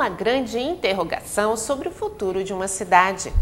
uma grande interrogação sobre o futuro de uma cidade.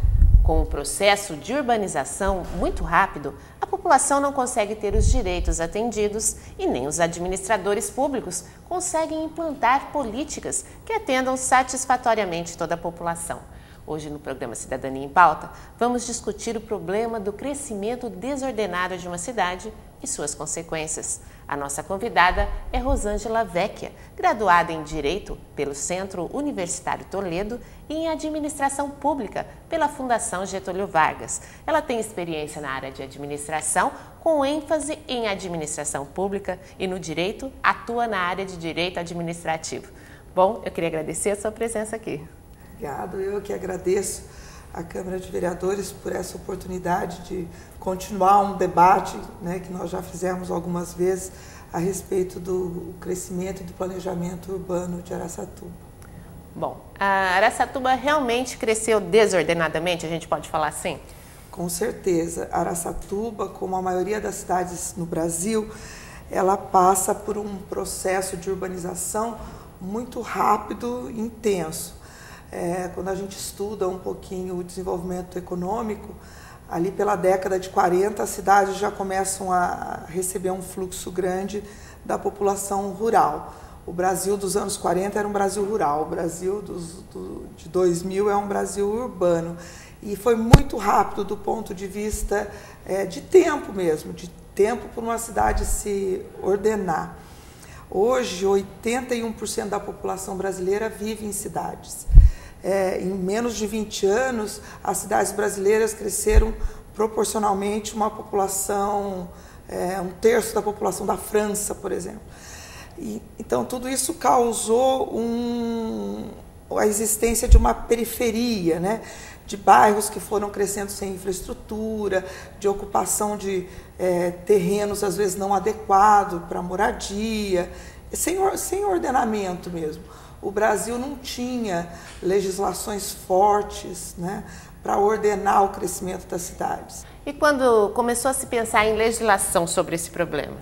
Com o processo de urbanização muito rápido, a população não consegue ter os direitos atendidos e nem os administradores públicos conseguem implantar políticas que atendam satisfatoriamente toda a população. Hoje, no programa Cidadania em Pauta, vamos discutir o problema do crescimento desordenado de uma cidade e suas consequências. A nossa convidada é Rosângela Vecchia, graduada em Direito pelo Centro Universitário Toledo e em Administração Pública pela Fundação Getúlio Vargas. Ela tem experiência na área de administração, com ênfase em administração pública e no direito, atua na área de direito administrativo. Bom, eu queria agradecer a sua presença aqui. Obrigado, eu que agradeço à Câmara de Vereadores por essa oportunidade de continuar um debate, né, que nós já fizemos algumas vezes a respeito do crescimento e do planejamento urbano de Araçatuba. Bom, a Araçatuba realmente cresceu desordenadamente, a gente pode falar assim? Com certeza, Araçatuba, como a maioria das cidades no Brasil, ela passa por um processo de urbanização muito rápido e intenso. Quando a gente estuda um pouquinho o desenvolvimento econômico, ali pela década de 40, as cidades já começam a receber um fluxo grande da população rural. O Brasil dos anos 40 era um Brasil rural, o Brasil de 2000 é um Brasil urbano. E foi muito rápido do ponto de vista de tempo mesmo, de tempo para uma cidade se ordenar. Hoje, 81% da população brasileira vive em cidades. Em menos de 20 anos, as cidades brasileiras cresceram proporcionalmente uma população, um terço da população da França, por exemplo. Então, tudo isso causou a existência de uma periferia, né? De bairros que foram crescendo sem infraestrutura, de ocupação de terrenos, às vezes, não adequados para moradia, sem ordenamento mesmo. O Brasil não tinha legislações fortes, né, para ordenar o crescimento das cidades. E quando começou a se pensar em legislação sobre esse problema?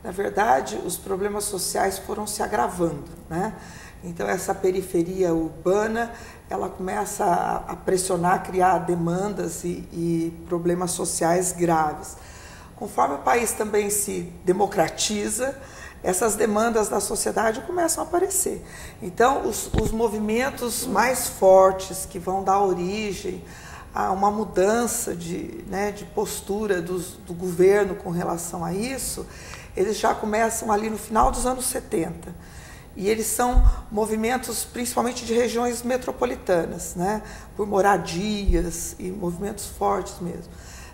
Na verdade, os problemas sociais foram se agravando, né? Então, essa periferia urbana, ela começa a pressionar, criar demandas e problemas sociais graves. Conforme o país também se democratiza, essas demandas da sociedade começam a aparecer. Então, os movimentos mais fortes que vão dar origem a uma mudança de postura do governo com relação a isso, eles já começam ali no final dos anos 70. E eles são movimentos principalmente de regiões metropolitanas, né, por moradias e movimentos fortes mesmo.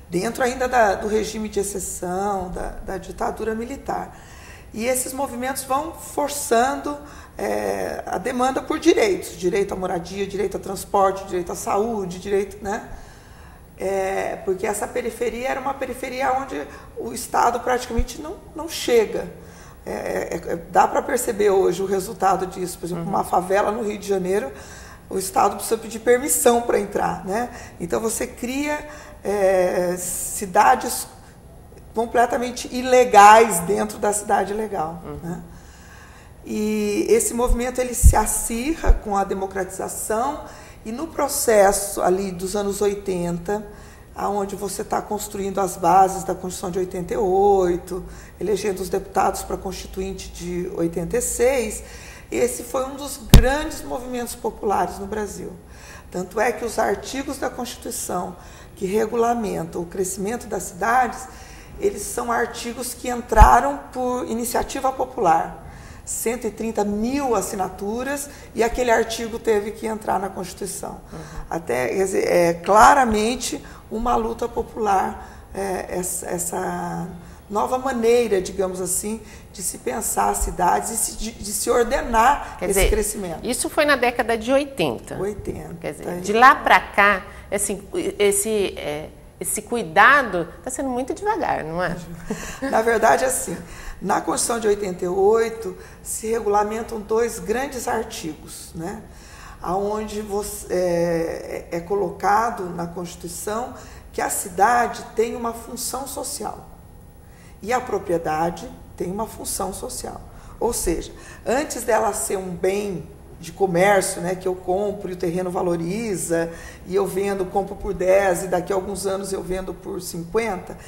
Dentro ainda do regime de exceção, da ditadura militar. E esses movimentos vão forçando a demanda por direitos, direito à moradia, direito a transporte, direito à saúde, direito, né? Porque essa periferia era uma periferia onde o Estado praticamente não chega. Dá para perceber hoje o resultado disso. Por exemplo, uma favela no Rio de Janeiro, o Estado precisa pedir permissão para entrar, né? Então você cria cidades completamente ilegais dentro da cidade legal. Né? E esse movimento ele se acirra com a democratização e no processo ali dos anos 80, onde você está construindo as bases da Constituição de 88, elegendo os deputados para a Constituinte de 86, esse foi um dos grandes movimentos populares no Brasil. Tanto é que os artigos da Constituição que regulamentam o crescimento das cidades, eles são artigos que entraram por iniciativa popular. 130 mil assinaturas e aquele artigo teve que entrar na Constituição. Até, quer dizer, claramente uma luta popular, essa nova maneira, digamos assim, de se pensar as cidades e de se ordenar esse crescimento. Isso foi na década de 80. 80. Quer dizer, de lá para cá, assim, esse cuidado está sendo muito devagar, não é? Na verdade, assim, na Constituição de 88 se regulamentam dois grandes artigos, né? Onde é colocado na Constituição que a cidade tem uma função social e a propriedade tem uma função social. Ou seja, antes dela ser um bem de comércio, né, que eu compro e o terreno valoriza, e eu vendo, compro por 10 e daqui a alguns anos eu vendo por 50.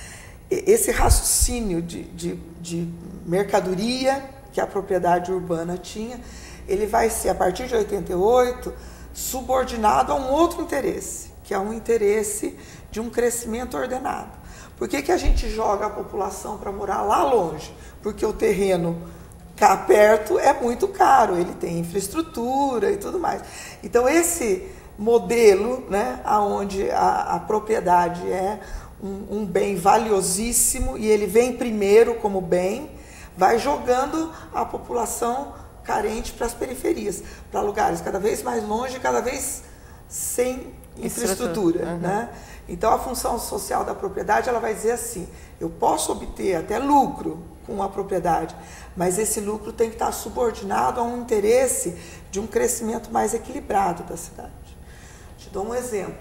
Esse raciocínio de mercadoria que a propriedade urbana tinha, ele vai ser, a partir de 88, subordinado a um outro interesse, que é um interesse de um crescimento ordenado. Por que a gente joga a população para morar lá longe? Porque o terreno cá perto é muito caro, ele tem infraestrutura e tudo mais. Então, esse modelo, né, onde a propriedade é um bem valiosíssimo e ele vem primeiro como bem, vai jogando a população carente para as periferias, para lugares cada vez mais longe, cada vez sem infraestrutura. Uhum. Né? Então, a função social da propriedade, ela vai dizer assim, eu posso obter até lucro com a propriedade, mas esse lucro tem que estar subordinado a um interesse de um crescimento mais equilibrado da cidade. Te dou um exemplo.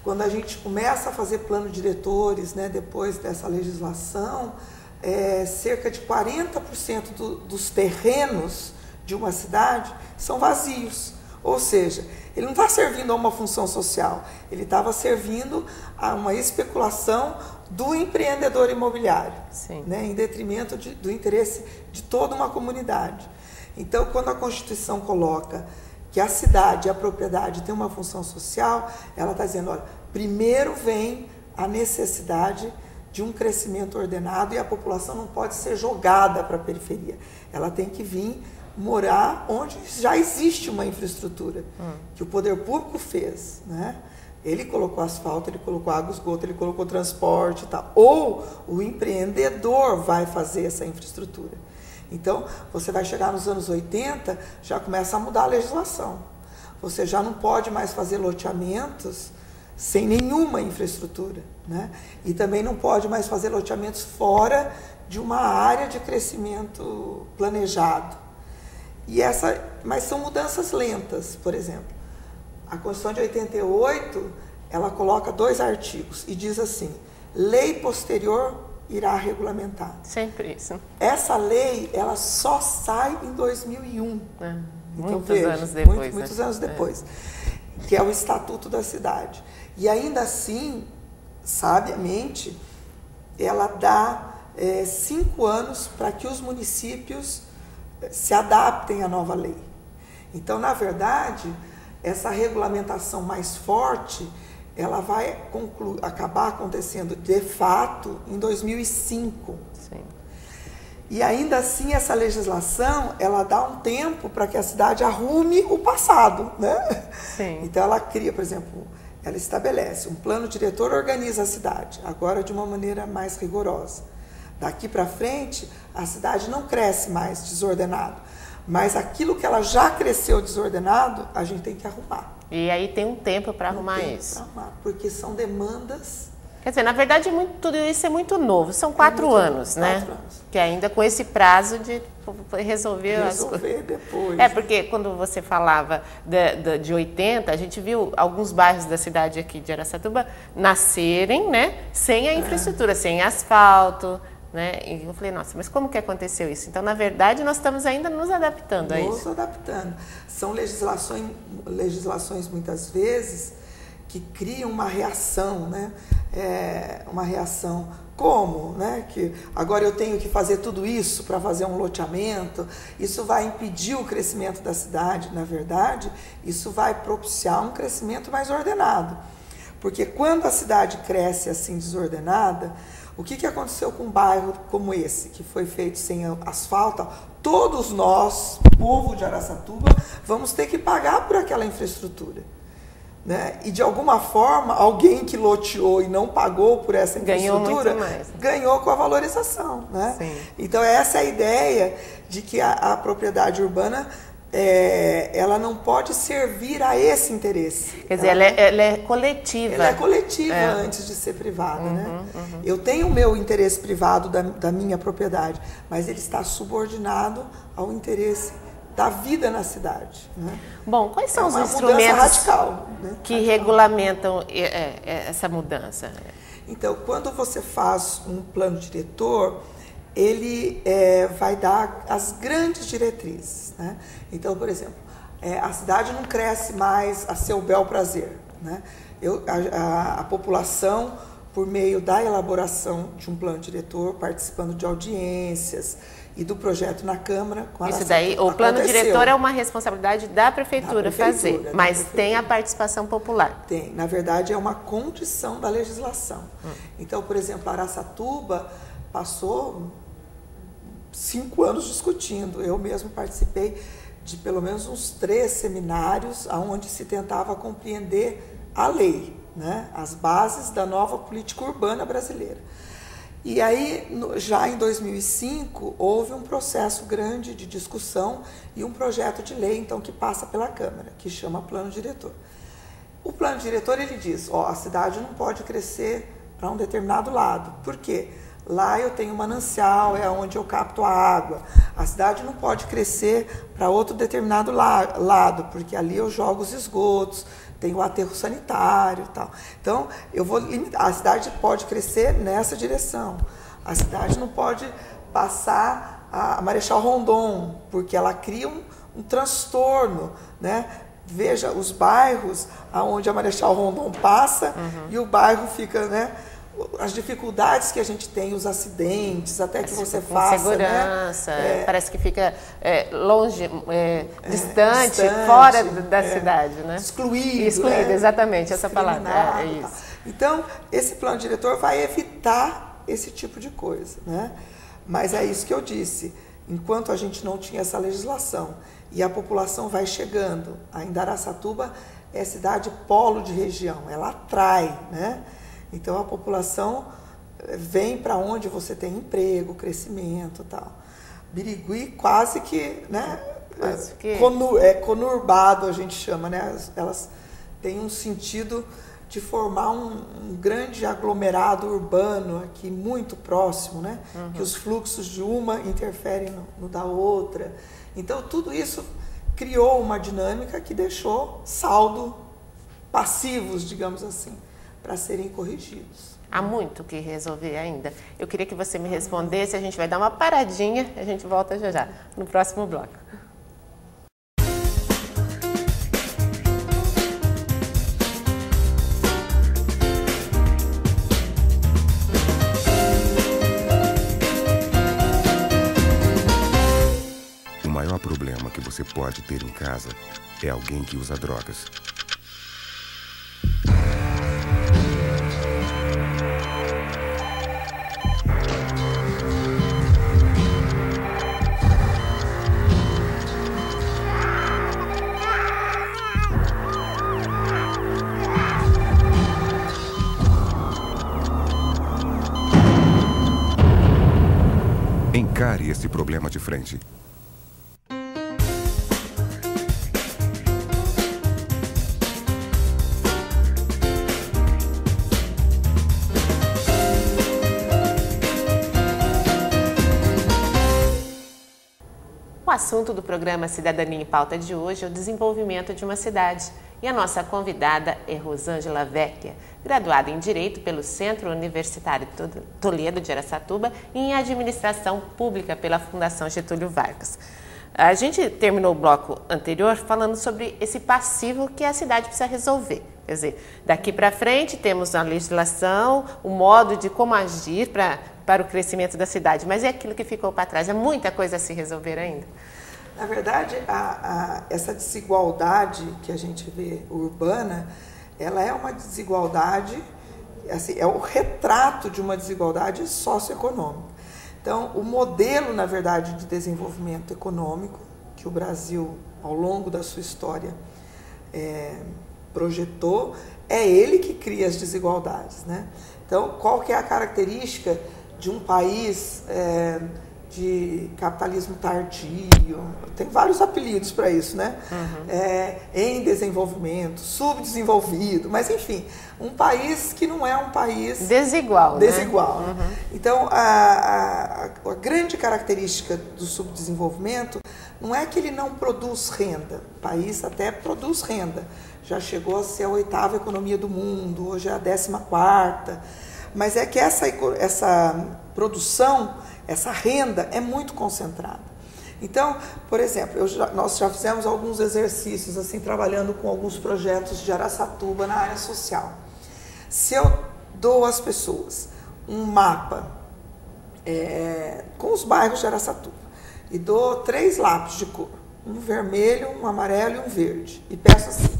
Quando a gente começa a fazer plano diretores, né, depois dessa legislação, cerca de 40% dos terrenos de uma cidade são vazios. Ou seja, ele não está servindo a uma função social, ele estava servindo a uma especulação do empreendedor imobiliário, né, em detrimento do interesse de toda uma comunidade. Então, quando a Constituição coloca que a cidade e a propriedade têm uma função social, ela está dizendo, olha, primeiro vem a necessidade de um crescimento ordenado e a população não pode ser jogada para a periferia. Ela tem que vir morar onde já existe uma infraestrutura, que o poder público fez, né? Ele colocou asfalto, ele colocou água, esgoto, ele colocou transporte e tal. Ou o empreendedor vai fazer essa infraestrutura. Então, você vai chegar nos anos 80, já começa a mudar a legislação. Você já não pode mais fazer loteamentos sem nenhuma infraestrutura, né? E também não pode mais fazer loteamentos fora de uma área de crescimento planejado. Mas são mudanças lentas, por exemplo. A Constituição de 88, ela coloca 2 artigos e diz assim, lei posterior irá regulamentar. Sempre isso. Essa lei, ela só sai em 2001. Então, muitos anos depois. Muitos anos depois. Que é o Estatuto da Cidade. E ainda assim, sabiamente, ela dá 5 anos para que os municípios se adaptem à nova lei. Então, na verdade, essa regulamentação mais forte, ela vai acabar acontecendo de fato em 2005. Sim. E ainda assim, essa legislação, ela dá um tempo para que a cidade arrume o passado, né? Sim. Então, ela cria, por exemplo, ela estabelece um plano diretor, organiza a cidade, agora de uma maneira mais rigorosa. Daqui para frente, a cidade não cresce mais desordenado, mas aquilo que ela já cresceu desordenado, a gente tem que arrumar. E aí tem um tempo para arrumar isso. Porque são demandas. Quer dizer, na verdade, tudo isso é muito novo. São 4 anos, né? 4 anos. Que ainda com esse prazo de resolver as coisas. Depois. Porque quando você falava de 80, a gente viu alguns bairros da cidade aqui de Araçatuba nascerem, né? Sem a infraestrutura, sem asfalto. Né? E eu falei, nossa, mas como que aconteceu isso? Então, na verdade, nós estamos ainda nos adaptando a isso. Nos adaptando. São legislações muitas vezes, que criam uma reação, né? Uma reação como? Né? Que agora eu tenho que fazer tudo isso para fazer um loteamento, isso vai impedir o crescimento da cidade. Na verdade, isso vai propiciar um crescimento mais ordenado. Porque quando a cidade cresce assim desordenada, o que aconteceu com um bairro como esse, que foi feito sem asfalto? Todos nós, povo de Araçatuba, vamos ter que pagar por aquela infraestrutura. Né? E de alguma forma, alguém que loteou e não pagou por essa infraestrutura, ganhou com a valorização. Né? Então, essa é a ideia de que a propriedade urbana ela não pode servir a esse interesse. Quer dizer, ela é coletiva. Ela é coletiva antes de ser privada. Né? Eu tenho o meu interesse privado da minha propriedade, mas ele está subordinado ao interesse da vida na cidade. Né? Bom, quais são os instrumentos radical, né? Que regulamentam essa mudança? Então, quando você faz um plano diretor, ele vai dar as grandes diretrizes. Né? Então, por exemplo, a cidade não cresce mais a seu bel prazer, né? A população, por meio da elaboração de um plano diretor, participando de audiências e do projeto na Câmara. Isso daí, o plano diretor é uma responsabilidade da prefeitura fazer, mas tem a participação popular. Tem, na verdade é uma condição da legislação. Então, por exemplo, Araçatuba passou 5 anos discutindo, eu mesmo participei de pelo menos uns 3 seminários onde se tentava compreender a lei, né? As bases da nova política urbana brasileira. E aí, já em 2005, houve um processo grande de discussão e um projeto de lei, então, que passa pela Câmara, que chama Plano Diretor. O Plano Diretor, ele diz, a cidade não pode crescer para um determinado lado. Por quê? Lá eu tenho um manancial, é onde eu capto a água. A cidade não pode crescer para outro determinado lado, porque ali eu jogo os esgotos, tem o aterro sanitário e tal. Então, eu vou limitar. A cidade pode crescer nessa direção. A cidade não pode passar a Marechal Rondon, porque ela cria um transtorno, né? Veja os bairros onde a Marechal Rondon passa e o bairro fica, né? As dificuldades que a gente tem, os acidentes, até que você faça, segurança, né? Parece que fica longe, distante, fora da cidade, né? Excluído, exatamente, essa palavra. Isso. Então, esse plano diretor vai evitar esse tipo de coisa, né? Mas é isso que eu disse, enquanto a gente não tinha essa legislação e a população vai chegando, ainda Araçatuba é cidade polo de região, ela atrai, né? Então, a população vem para onde você tem emprego, crescimento e tal. Birigui quase que, né, conurbado, a gente chama, né? Elas têm um sentido de formar um grande aglomerado urbano aqui, muito próximo, né? Que os fluxos de uma interferem no da outra. Então, tudo isso criou uma dinâmica que deixou saldo passivos, digamos assim, para serem corrigidos. Há muito que resolver ainda. Eu queria que você me respondesse, a gente vai dar uma paradinha, a gente volta já, no próximo bloco. O maior problema que você pode ter em casa é alguém que usa drogas. Encare esse problema de frente. O assunto do programa Cidadania em Pauta de hoje é o desenvolvimento de uma cidade. E a nossa convidada é Rosângela Vecchia, graduada em Direito pelo Centro Universitário Toledo de Araçatuba e em Administração Pública pela Fundação Getúlio Vargas. A gente terminou o bloco anterior falando sobre esse passivo que a cidade precisa resolver. Quer dizer, daqui para frente temos a legislação, o modo de como agir para o crescimento da cidade, mas é aquilo que ficou para trás, é muita coisa a se resolver ainda. Na verdade, essa desigualdade que a gente vê urbana, ela é uma desigualdade, assim, é o retrato de uma desigualdade socioeconômica. Então, o modelo, na verdade, de desenvolvimento econômico que o Brasil, ao longo da sua história, projetou, é ele que cria as desigualdades, né? Então, qual que é a característica de um país de capitalismo tardio? Tem vários apelidos para isso, né? Em desenvolvimento, subdesenvolvido, mas enfim, um país que não é um país desigual, né? Então, a grande característica do subdesenvolvimento não é que ele não produz renda. O país até produz renda, já chegou a ser a 8ª economia do mundo, hoje é a 14ª, mas é que essa produção, essa renda é muito concentrada. Então, por exemplo, nós já fizemos alguns exercícios, assim, trabalhando com alguns projetos de Araçatuba na área social. Se eu dou às pessoas um mapa com os bairros de Araçatuba e dou 3 lápis de cor, um vermelho, um amarelo e um verde, e peço assim,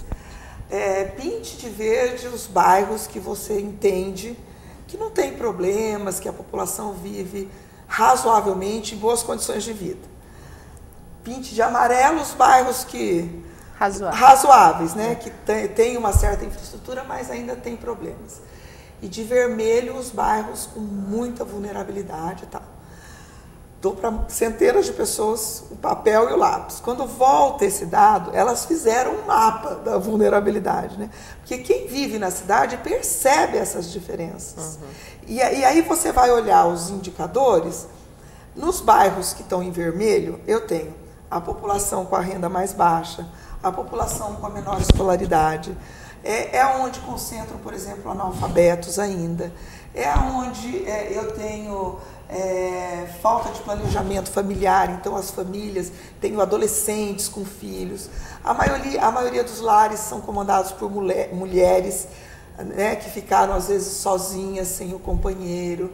pinte de verde os bairros que você entende que não tem problemas, que a população vive razoavelmente em boas condições de vida. Pinte de amarelo os bairros que razoáveis, né? Que tem uma certa infraestrutura, mas ainda tem problemas. E de vermelho os bairros com muita vulnerabilidade e tal. Dou para centenas de pessoas o papel e o lápis. Quando volta esse dado, elas fizeram um mapa da vulnerabilidade, né? Porque quem vive na cidade percebe essas diferenças. Uhum. E aí você vai olhar os indicadores. Nos bairros que estão em vermelho, eu tenho a população com a renda mais baixa, a população com a menor escolaridade, é onde concentram, por exemplo, analfabetos ainda, é onde eu tenho falta de planejamento familiar, então as famílias, tenho adolescentes com filhos, a maioria dos lares são comandados por mulheres, né, que ficaram às vezes sozinhas, sem o companheiro,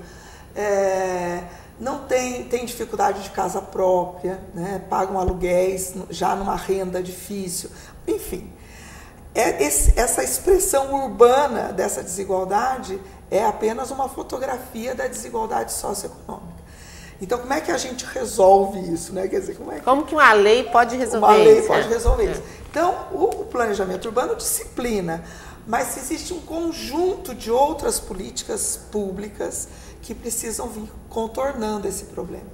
não tem dificuldade de casa própria, né, pagam aluguéis já numa renda difícil, enfim. Essa expressão urbana dessa desigualdade é apenas uma fotografia da desigualdade socioeconômica. Então, como é que a gente resolve isso, né? Quer dizer, como que uma lei pode resolver isso? Uma lei pode resolver isso. Então, o planejamento urbano disciplina, mas existe um conjunto de outras políticas públicas que precisam vir contornando esse problema.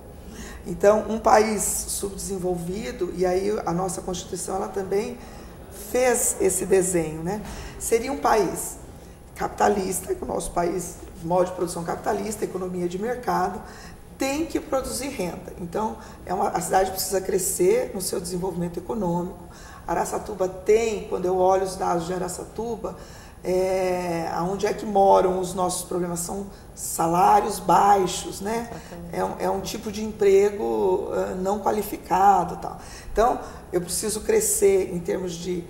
Então, um país subdesenvolvido, e aí a nossa Constituição ela também fez esse desenho, né? Seria um país capitalista, que o nosso país, modo de produção capitalista, economia de mercado, tem que produzir renda. Então, a cidade precisa crescer no seu desenvolvimento econômico. Araçatuba tem, quando eu olho os dados de Araçatuba, onde é que moram os nossos problemas? São salários baixos, né? É um tipo de emprego não qualificado, tal. Então, eu preciso crescer em termos de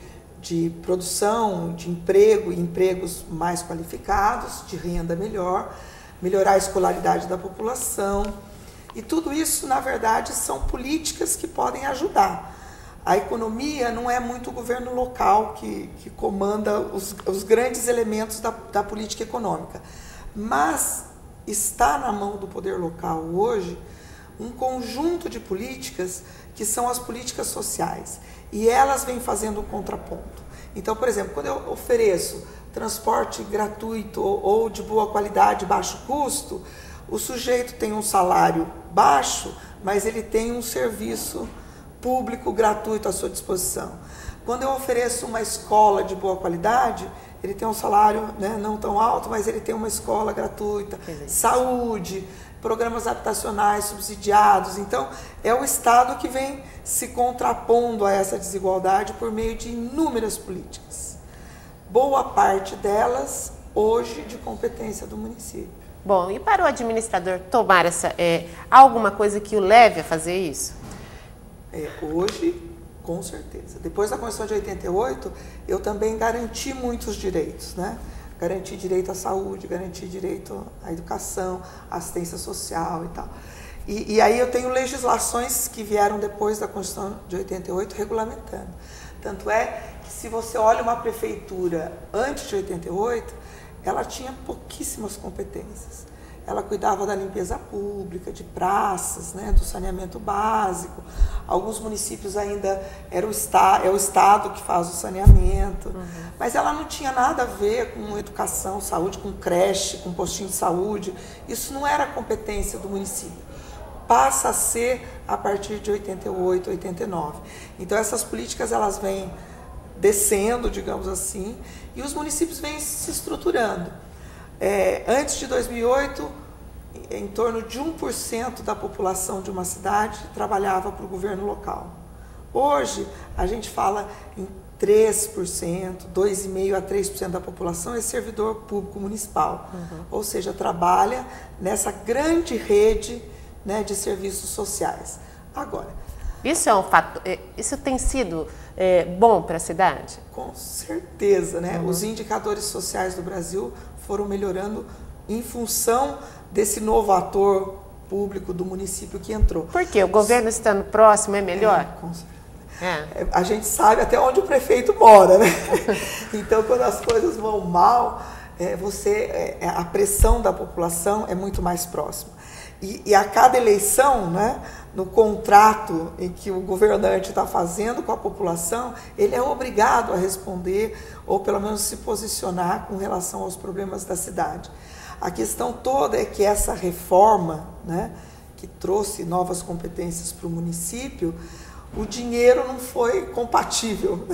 produção, de emprego e empregos mais qualificados, de renda melhorar a escolaridade da população. E tudo isso, na verdade, são políticas que podem ajudar. A economia não é muito o governo local que comanda os grandes elementos da política econômica, mas está na mão do poder local hoje um conjunto de políticas que são as políticas sociais, e elas vêm fazendo um contraponto. Então, por exemplo, quando eu ofereço transporte gratuito ou de boa qualidade, baixo custo, o sujeito tem um salário baixo, mas ele tem um serviço público gratuito à sua disposição. Quando eu ofereço uma escola de boa qualidade, ele tem um salário, né, não tão alto, mas ele tem uma escola gratuita, saúde, programas habitacionais subsidiados. Então, é o Estado que vem se contrapondo a essa desigualdade por meio de inúmeras políticas. Boa parte delas, hoje, de competência do município. Bom, e para o administrador tomar há alguma coisa que o leve a fazer isso? Hoje, com certeza. Depois da Constituição de 88, eu também garanti muitos direitos, né? Garantir direito à saúde, garantir direito à educação, assistência social e tal. E aí eu tenho legislações que vieram depois da Constituição de 88 regulamentando. Tanto é que se você olha uma prefeitura antes de 88, ela tinha pouquíssimas competências. Ela cuidava da limpeza pública, de praças, né, do saneamento básico. Alguns municípios ainda é o Estado que faz o saneamento. Uhum. Mas ela não tinha nada a ver com educação, saúde, com creche, com postinho de saúde. Isso não era competência do município. Passa a ser a partir de 88, 89. Então essas políticas elas vêm descendo, digamos assim, e os municípios vêm se estruturando. Antes de 2008, em torno de 1% da população de uma cidade trabalhava para o governo local. Hoje, a gente fala em 3%, 2,5% a 3% da população é servidor público municipal. Uhum. Ou seja, trabalha nessa grande rede, né, de serviços sociais. Agora, Isso é um fato, isso tem sido bom para a cidade? Com certeza, né? Os indicadores sociais do Brasil foram melhorando em função desse novo ator público do município que entrou. Por quê? O governo estando próximo é melhor? Com certeza. A gente sabe até onde o prefeito mora, né? Então, quando as coisas vão mal, a pressão da população é muito mais próxima. E a cada eleição, né, no contrato em que o governante está fazendo com a população, ele é obrigado a responder ou pelo menos se posicionar com relação aos problemas da cidade. A questão toda é que essa reforma, né, que trouxe novas competências para o município, o dinheiro não foi compatível.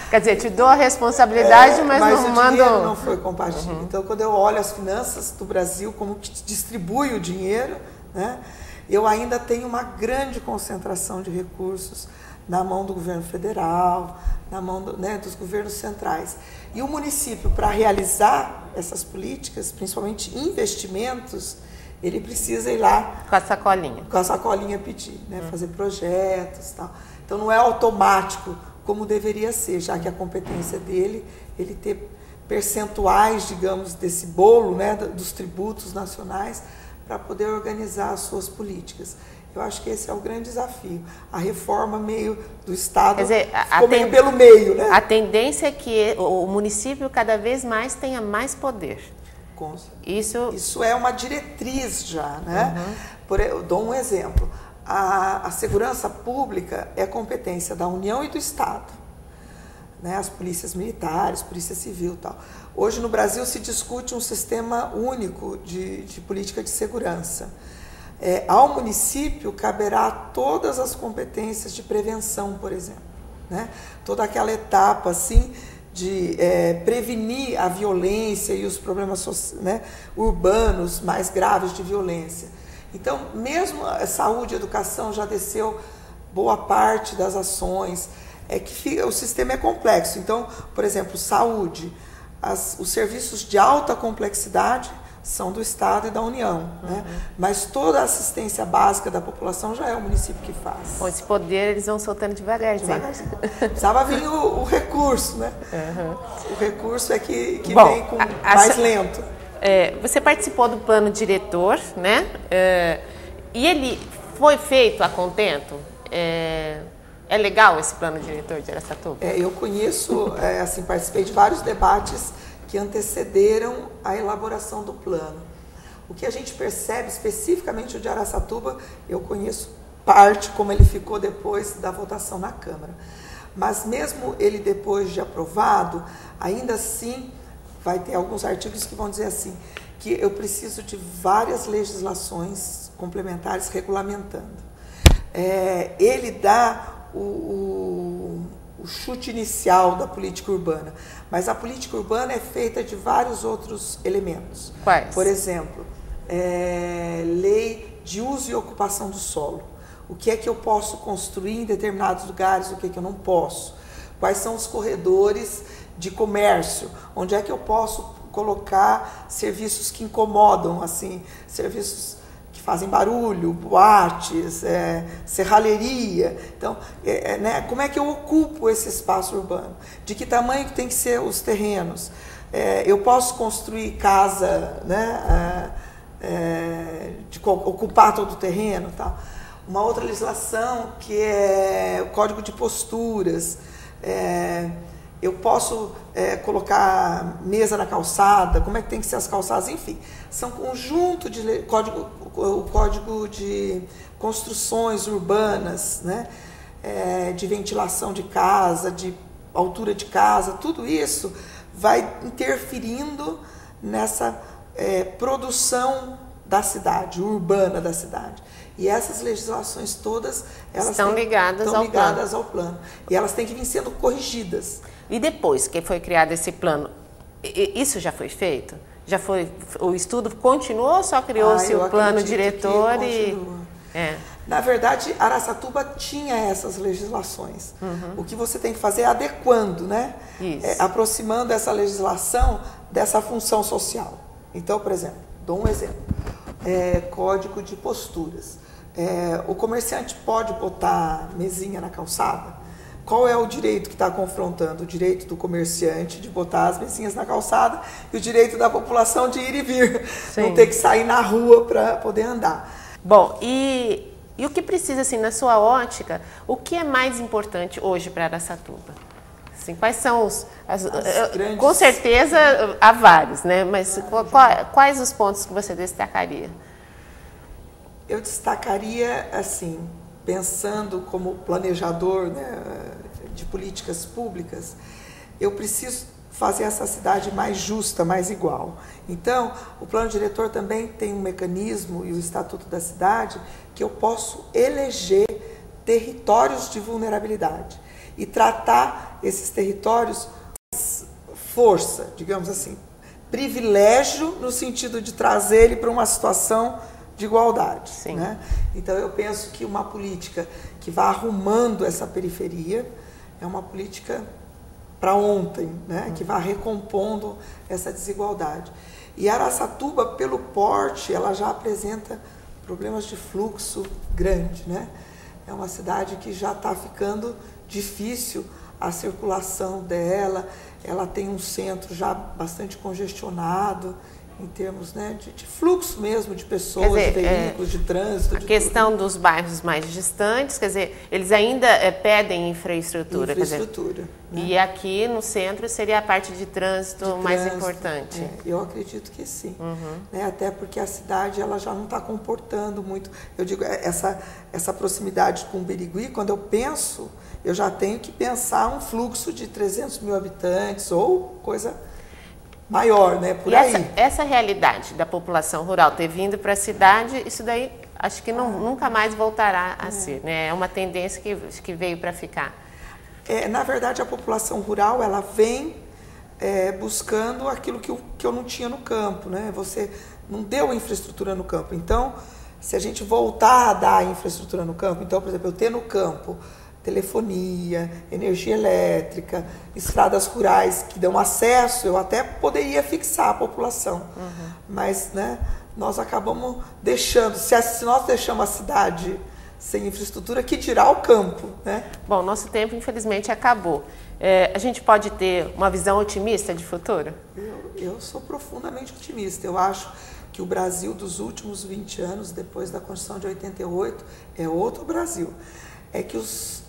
Quer dizer, te dou a responsabilidade, mas não mando... o dinheiro não foi compatível. Então, quando eu olho as finanças do Brasil, como que distribui o dinheiro, né, eu ainda tenho uma grande concentração de recursos na mão do governo federal, na mão dos governos centrais. E o município, para realizar essas políticas, principalmente investimentos, ele precisa ir lá... Com a sacolinha. Com a sacolinha pedir, né? Fazer projetos e tal. Então não é automático como deveria ser, já que a competência dele, ele ter percentuais, digamos, desse bolo, né, dos tributos nacionais, para poder organizar as suas políticas. Eu acho que esse é o grande desafio. A reforma meio do Estado, quer dizer, ficou meio pelo meio, né? A tendência é que o município cada vez mais tenha mais poder. Isso é uma diretriz já, né? Eu dou um exemplo. A segurança pública é competência da União e do Estado, né? As polícias militares, polícia civil e tal. Hoje no Brasil se discute um sistema único de política de segurança. Ao município caberá todas as competências de prevenção, por exemplo, né? Toda aquela etapa assim de prevenir a violência e os problemas, né, urbanos mais graves de violência. Então, mesmo a saúde e educação já desceu boa parte das ações, o sistema é complexo. Então, por exemplo, saúde, os serviços de alta complexidade são do Estado e da União, né? Mas toda a assistência básica da população já é o município que faz. Com esse poder eles vão soltando devagarzinho. Precisava vir o recurso, né? O recurso é que vem com mais lento. Você participou do plano diretor, né? E ele foi feito a contento? É legal esse plano diretor de Araçatuba? Eu conheço, assim, participei de vários debates que antecederam a elaboração do plano. O que a gente percebe, especificamente o de Araçatuba, eu conheço parte como ele ficou depois da votação na Câmara. Mas mesmo ele depois de aprovado, ainda assim vai ter alguns artigos que vão dizer assim, que eu preciso de várias legislações complementares regulamentando. Ele dá o chute inicial da política urbana, mas a política urbana é feita de vários outros elementos. Quais? Por exemplo, lei de uso e ocupação do solo. O que é que eu posso construir em determinados lugares, o que é que eu não posso? Quais são os corredores de comércio? Onde é que eu posso colocar serviços que incomodam, assim, serviços que fazem barulho, boates, serralheria. Então, né, como é que eu ocupo esse espaço urbano? De que tamanho que tem que ser os terrenos? Eu posso construir casa, né, ocupar todo o terreno, tal. Uma outra legislação que é o Código de Posturas. Eu posso colocar mesa na calçada, como é que tem que ser as calçadas, enfim. São conjunto de o Código de Construções Urbanas, né? De ventilação de casa, de altura de casa, tudo isso vai interferindo nessa produção da cidade, urbana da cidade. E essas legislações todas elas estão ligadas ao plano. E elas têm que vir sendo corrigidas. E depois que foi criado esse plano, isso já foi feito? Já foi, o estudo continuou ou só criou-se o plano diretor e... Na verdade, Araçatuba tinha essas legislações. O que você tem que fazer é adequando, né? Aproximando essa legislação dessa função social. Então, por exemplo, dou um exemplo. Código de Posturas. O comerciante pode botar mesinha na calçada? Qual é o direito que está confrontando? O direito do comerciante de botar as mesinhas na calçada e o direito da população de ir e vir, Sim. Não ter que sair na rua para poder andar. Bom, e o que precisa, assim, na sua ótica, o que é mais importante hoje para Araçatuba? Assim, quais são grandes... Com certeza há vários, né? Mas quais os pontos que você destacaria? Eu destacaria, assim, pensando como planejador, né, de políticas públicas, eu preciso fazer essa cidade mais justa, mais igual. Então, o plano diretor também tem um mecanismo e o Estatuto da Cidade que eu posso eleger territórios de vulnerabilidade e tratar esses territórios com força, digamos assim, privilégio no sentido de trazer ele para uma situação de igualdade. Sim. Né? Então, eu penso que uma política que vá arrumando essa periferia é uma política para ontem, né? Que vai recompondo essa desigualdade. E Araçatuba, pelo porte, ela já apresenta problemas de fluxo grande, né? É uma cidade que já está ficando difícil a circulação dela, ela tem um centro já bastante congestionado em termos, né, de fluxo mesmo de pessoas, de veículos, de trânsito. A questão dos bairros mais distantes, quer dizer, eles ainda pedem infraestrutura. Infraestrutura. Né? E aqui no centro seria a parte de trânsito mais importante. Eu acredito que sim. Né, até porque a cidade ela já não está comportando muito. Eu digo, essa proximidade com o Birigui, quando eu penso, eu já tenho que pensar um fluxo de 300 mil habitantes ou coisa maior, né? Por aí. Essa realidade da população rural ter vindo para a cidade, isso daí acho que nunca mais voltará a ser, né? É uma tendência que veio para ficar. Na verdade, a população rural ela vem buscando aquilo que eu não tinha no campo, né? Você não deu infraestrutura no campo. Então, se a gente voltar a dar infraestrutura no campo, então, por exemplo, eu ter no campo telefonia, energia elétrica, estradas rurais que dão acesso, eu até poderia fixar a população. Mas, né, nós acabamos deixando, se nós deixamos a cidade sem infraestrutura, que dirá o campo, né? Bom, nosso tempo infelizmente acabou. A gente pode ter uma visão otimista de futuro? Eu sou profundamente otimista. Eu acho que o Brasil dos últimos 20 anos, depois da Constituição de 88, é outro Brasil. É que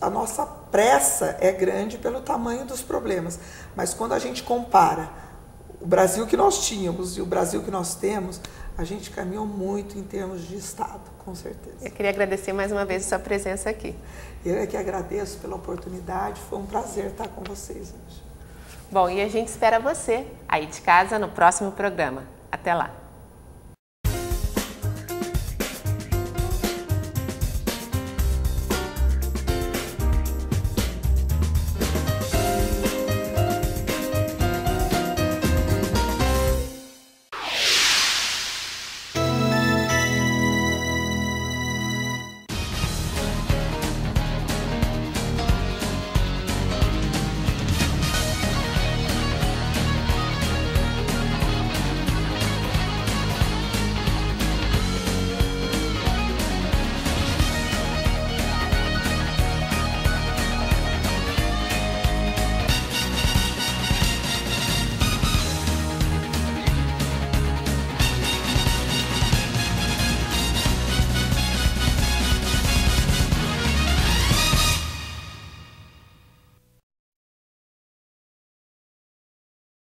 a nossa pressa é grande pelo tamanho dos problemas. Mas quando a gente compara o Brasil que nós tínhamos e o Brasil que nós temos, a gente caminhou muito em termos de Estado, com certeza. Eu queria agradecer mais uma vez a sua presença aqui. Eu é que agradeço pela oportunidade, foi um prazer estar com vocês hoje. Bom, e a gente espera você aí de casa no próximo programa. Até lá!